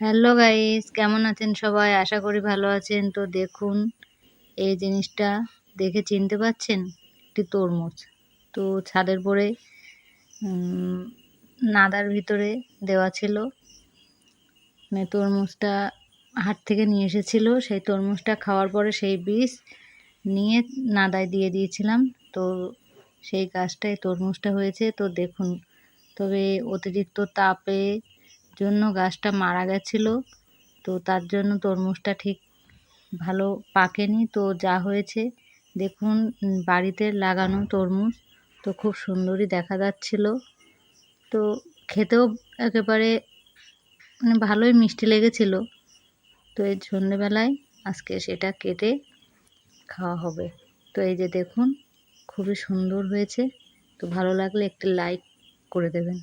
Hello guys, কেমন আছেন সবাই? আশা করি ভালো আছেন। তো দেখুন, এই জিনিসটা দেখে চিনতে পারছেন? একটি তরমুজ। তো ছাদের উপরে উম নাদার ভিতরে দেওয়া ছিল। মানে তরমুজটা হাট থেকে নিয়ে এসেছিল। সেই তরমুজটা খাওয়ার পরে সেই বীজ নিয়ে নাদায় দিয়ে দিয়েছিলাম। তো সেই গাছটায় তরমুজটা হয়েছে। তো দেখুন, তবে অতিরিক্ত তাপে জন্য গাছটা মারা গেছিল। তো তার জন্য তরমুজটা ঠিক ভালো পাকেনি। তো যা হয়েছে দেখুন, বাড়িতে লাগানো তরমুজ, তো খুব সুন্দরই দেখা যাচ্ছিল। তো খেতেও একেবারে মানে ভালোই মিষ্টি লেগেছিল। তো এই সন্ধ্যেবেলায় আজকে সেটা কেটে খাওয়া হবে। তো এই যে দেখুন, খুবই সুন্দর হয়েছে। তো ভালো লাগলে একটি লাইক করে দেবেন।